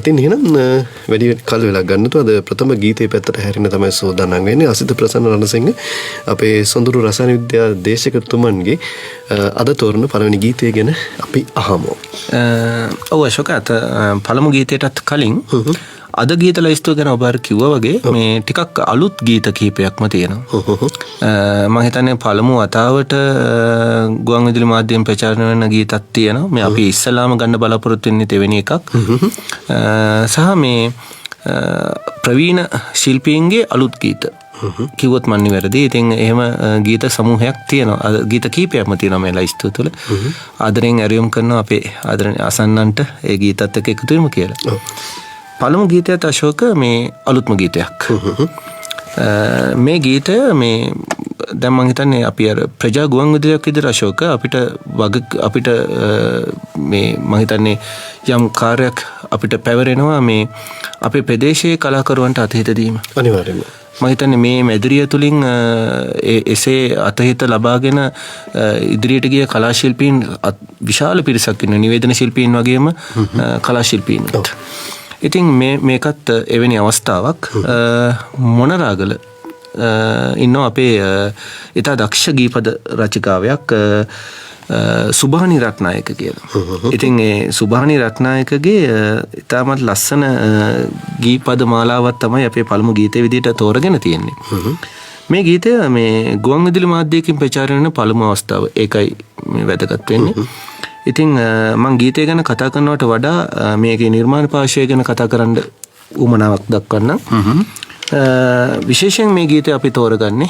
ඉතින් එහෙනම් වැඩි කල් වෙලා ගන්නතු අද ප්‍රථම ගීතයේ පැත්තට හැරෙන්න තමයි සෝදානම් වෙන්නේ. අසිත ප්‍රසන්න රණසිංහ අපේ සොඳුරු රසායන විද්‍යා දේශකතුමන්ගේ අද තෝරන පළවෙනි ගීතය ගැන අපි අහමු. ඔව් අශෝක, පළමු ගීතයටත් කලින් අද ගීත ලයිස්තුව ගැන ඔබ කිව්වා වගේ මේ ටිකක් අලුත් ගීත කිහිපයක්ම තියෙනවා. මම හිතන්නේ පළමු වතාවට ගුවන් විදුලි මාධ්‍යයෙන් ප්‍රචාරණය වෙන ගීතක් තියෙනවා. මේ අපි ඉස්සලාම ගන්න බලාපොරොත්තු වෙන්නේ දෙවෙනි එකක්. සහ මේ ප්‍රවීණ ශිල්පීන්ගේ අලුත් ගීත කිව්වොත් මන් නිවැරදි. ඉතින් එහෙම ගීත සමූහයක් තියෙනවා. ගීත කිහිපයක්ම තියෙනවා මේ ලයිස්තුව තුළ. ආදරෙන් ඇරියුම් කරනවා අපේ ආදරණීය අසන්නන්ට ඒ ගීතත් එක්ක එකතු වෙමු කියලා. පළමු ගීතයත් අශෝක මේ අලුත්ම ගීතයක්. මේ ගීතය මේ දැන් මම හිතන්නේ අපි අර ප්‍රජා ගුවන් විදුලියක් විදිහට අශෝක අපිට මේ මම හිතන්නේ යම් කාර්යයක් අපිට පැවරෙනවා මේ අපේ ප්‍රදේශයේ කලාකරුවන්ට අතහිත දීම. අනිවාර්යයෙන්ම. මම හිතන්නේ මේ මැදිරිය තුලින් එසේ අතහිත ලබාගෙන ඉදිරියට ගිය කලා ශිල්පීන් විශාල පිරිසක් ඉන්න නිවේදන ශිල්පීන් වගේම කලා ශිල්පීන්. ඉතින් මේකත් එවැනි අවස්ථාවක්. මොනරාගල ඉන්නවා අපේ ඉතා දක්ෂ ගීපද රචිකාවක් සුභානි රත්නායක කියලා. ඉතින් ඒ සුභානි රත්නායකගේ ඉතාමත් ලස්සන ගීපද මාලාවක් තමයි අපේ පළමු ගීතයේ විදිහට තෝරගෙන තියෙන්නේ. මේ ගීතය මේ ගුවන් විදුලි මාධ්‍යයකින් ප්‍රචාරණය වෙන පළමු අවස්ථාව. ඒකයි මේ වැදගත් වෙන්නේ. ඉතින් මම ගීතය ගැන කතා කරනවට වඩා මේකේ නිර්මාණ පාර්ශ්වය ගැන කතා කරන්න උවමනාවක් දක්වන්නම්. විශේෂයෙන් මේ ගීතය අපි තෝරගන්නේ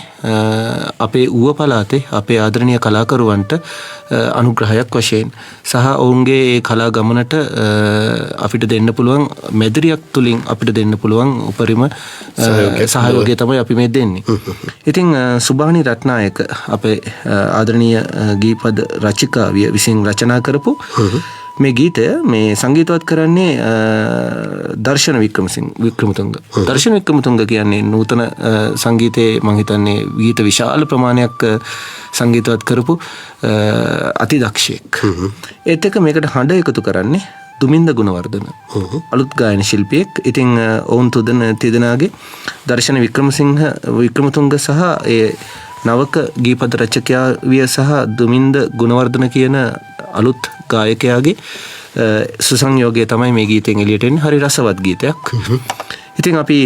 අපේ ඌව පළාතේ අපේ ආදරණීය කලාකරුවන්ට අනුග්‍රහයක් වශයෙන් සහ ඔවුන්ගේ ඒ කලා ගමනට අපිට දෙන්න පුළුවන් මැදිරියක් තුලින් අපිට දෙන්න පුළුවන් උපරිම සහයෝගය තමයි අපි මේ දෙන්නේ. ඉතින් සුභානි රත්නායක අපේ ආදරණීය ගීපද රචිකාවිය විසින් රචනා කරපු මේ ගීතය මේ සංගීතවත් කරන්නේ දර්ශන වික්‍රමතුංග. දර්ශන වික්‍රමතුංග කියන්නේ නූතන සංගීතයේ මම හිතන්නේ ගීත විශාල ප්‍රමාණයක් සංගීතවත් කරපු අතිදක්ෂයෙක්. ඒත් එක්ක මේකට හඬ එකතු කරන්නේ දුමින්ද ගුණවර්ධන. අලුත් ගායන ශිල්පියෙක්. ඉතින් ඔවුන් තිදෙනාගේ දර්ශන වික්‍රමතුංග සහ ඒ නවක ගීපද රචකයාවිය සහ දුමින්ද ගුණවර්ධන කියන අලුත් ගායකයාගේ සුසංයෝගය තමයි මේ ගීතෙන් එළියට එන්නේ. හරි රසවත් ගීතයක්. ඉතින් අපි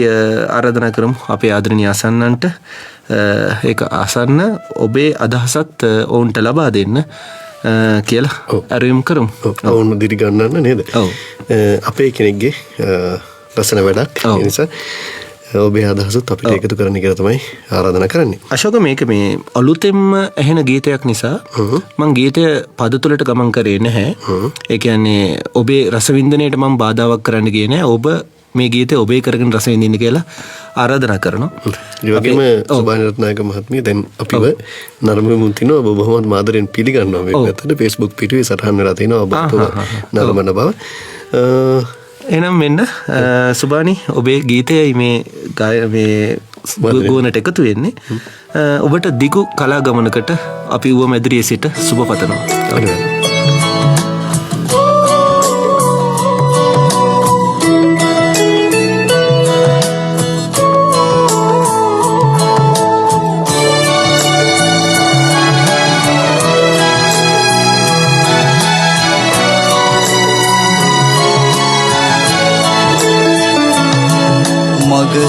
ආරාධනා කරමු අපේ ආදරණීය අසන්නන්ට ඒක අසන්න ඔබේ අදහසත් ඔවුන්ට ලබා දෙන්න කියලා ඇරයුම් කරමු. ඔවුන් දිරි ගන්නන්න නේද? අපේ කෙනෙක්ගේ ලස්සන වැඩක්. ඒ නිසා ඔබේ අදහසත් අපිට එකතු කරන්න කියලා තමයි ආරාධනා කරන්නේ. අශෝක, මේක මේ අලුතෙන්ම ඇහෙන ගීතයක් නිසා මම ගීතය පද තුලට ගමන් කරේ නැහැ. ඒ කියන්නේ ඔබේ රසවින්දනයට මම බාධාවක් කරන්න ගියේ නැහැ. ඔබ මේ ගීතය ඔබේ කරගෙන රස විඳින්න කියලා ආරාධනා කරනවා. ඒ වගේම සුභානි රත්නායක මහත්මිය දැන් අපිව නරඹමින් තිනවා. ඔබ බොහොමත් මාදරෙන් පිළිගන්නවා මේ පැත්තට. Facebook පිටුවේ සටහන් වෙලා තිනවා ඔබ නරඹන බව. එහෙනම් මෙන්න සුභානි, ඔබේ ගීතයයි මේ ගුවනට එකතු වෙන්නේ. ඔබට දිගු කලා ගමනකට අපි ඌව මැදිරියේ සිට සුබ පතනවා.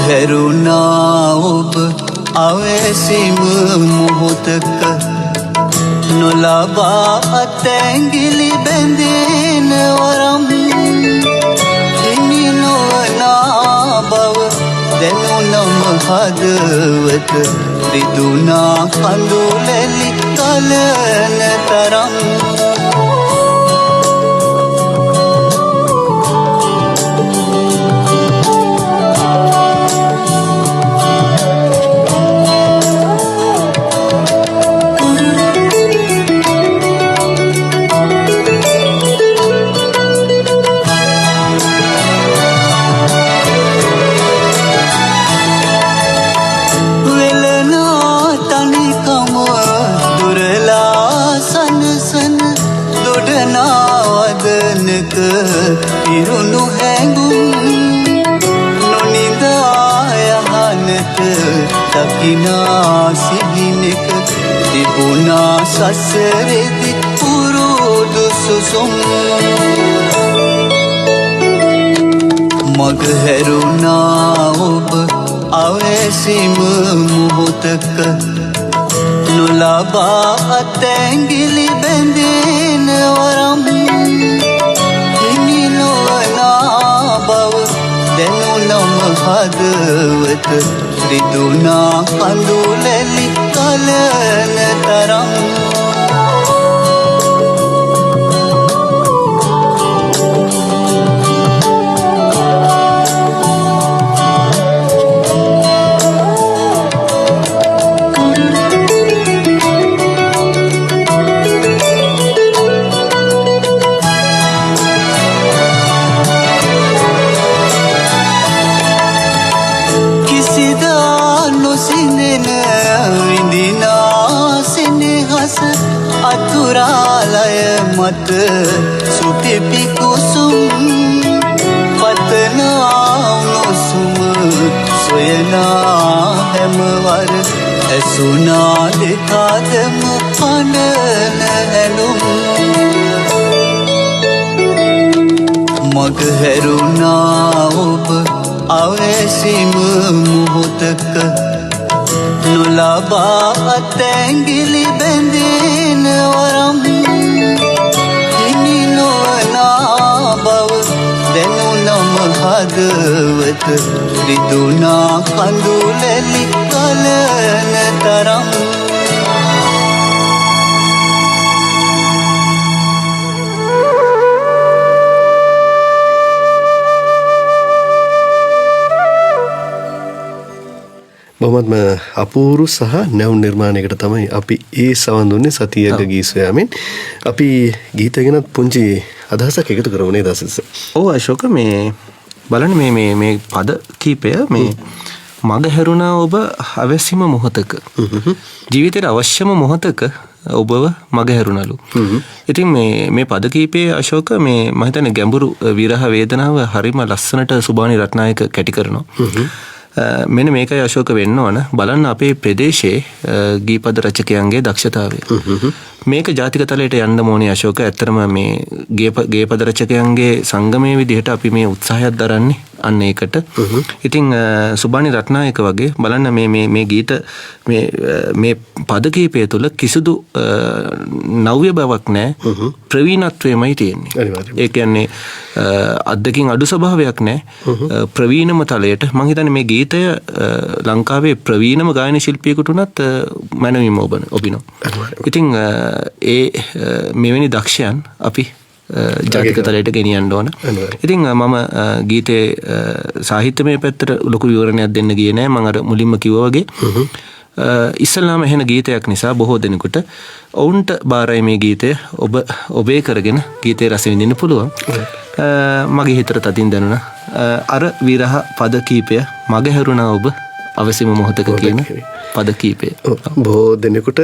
හැරුණා ඔබ අවැසිම මොහොතක නොලබා අතැඟිලි බැඳෙන වරම් හිමි නොවනා බව දැනුනම හදවත රිදුනා කඳුලැලි කලන තරම් හිනා සිහිනෙක තිබුණා සසරෙදි පුරුදු සුසුම් මග හැරුණා ඔබ අවැසිම මොහොතක නොලබා අතැංගිලි බැඳෙන වරම් හිමි නොවනා බව දැනුනම හදවත රිදුනා කඳුලැලි කලන තරම් අතුරාලය මත සුපිපි කුසුම් පතනා නොසුම සොයනා හැමවර ඇසුනා දෙකාදම පනන හැලුම් මග හැරුණා ඔබ අවැසිම මොහොතක නොලබා අතැංගිලි බැඳෙන වරම් හිමි නොවනා බව දැනුනම හදවත රිදුනා කඳුලැලි කලන තරම් බොහොමත්ම අපූරු සහ නැවුම් නිර්මාණයකට තමයි අපි ඒ සවන් දුන්නේ සතියක ගී සොයාමෙන්. අපි ගීත ගැනත් පුංචි අදහසක් එකතු කරමු නේද අසිත? ඔව් අශෝක මේ බලන්න මේ පද කීපය මේ මග හැරුණා ඔබ අවැසිම මොහොතක ජීවිතේට අවශ්‍යම මොහොතක ඔබව මග හැරුණලු. ඉතින් මේ පද කීපයේ අශෝක මේ මම හිතන්නේ ගැඹුරු විරහ වේදනාව හරිම ලස්සනට සුභානි රත්නායක කැටි කරනවා. මෙන්න මේකයි අශෝක වෙන්න ඕන. බලන්න අපේ ප්‍රදේශයේ ගීපද රචකයන්ගේ දක්ෂතාවය. මේක ජාතික තලයට යන්න ඕනේ අශෝක. ඇත්තටම මේ ගේපද රචකයන්ගේ සංගමයේ විදිහට අපි මේ උත්සාහයක් දරන්නේ අන්න ඒකට. ඉතින් සුභානි රත්නායක වගේ බලන්න මේ ගීත මේ පද කීපය තුළ කිසිදු නව්‍ය බවක් නැහැ. ප්‍රවීණත්වයමයි තියෙන්නේ. ඒ කියන්නේ අද්දකින් අඩු ස්වභාවයක් නැහැ. ප්‍රවීණම තලයට මම හිතන්නේ මේ ගීතය ලංකාවේ ප්‍රවීණම ගායන ශිල්පියෙකුට උනත් මනමින්ම ඔබිනවා. ඉතින් මෙවැනි දක්ෂයන් අපි ජාතික තලයට ගෙනියන්න ඕන. ඉතින් මම ගීතේ සාහිත්‍යමය පැත්තට ලොකු විවරණයක් දෙන්න ගියේ නෑ. මම අර මුලින්ම කිව්වා වගේ ඉස්සල්ලාම ඇහෙන ගීතයක් නිසා බොහෝ දෙනෙකුට ඔවුන්ට බාරයි මේ ගීතය ඔබේ කරගෙන ගීතේ රස විඳින්න පුළුවන්. මගේ හිතට තදින් දැනුණා අර විරහ පද කීපය මග හැරුණා ඔබ අවසිම මොහොතක කියන පද කීපය. බොහෝ දෙනෙකුට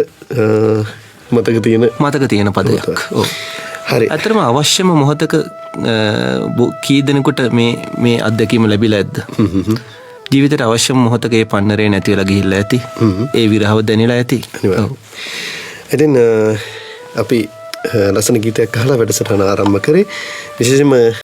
මතක තියෙන පදයක්. ඔව්. හරි. අතරම අවශ්‍යම මොහොතක කී දෙනෙකුට මේ අත්දැකීම ලැබිලා ඇද්ද? ජීවිතේට අවශ්‍යම මොහොතක ඒ පන්නරේ නැති වෙලා ගිහිල්ලා ඇති. ඒ විරහව දැනෙලා ඇති. ඔව්. ඉතින් අපි ලස්සන ගීතයක් අහලා වැඩසටහන ආරම්භ කරේ. විශේෂයෙන්ම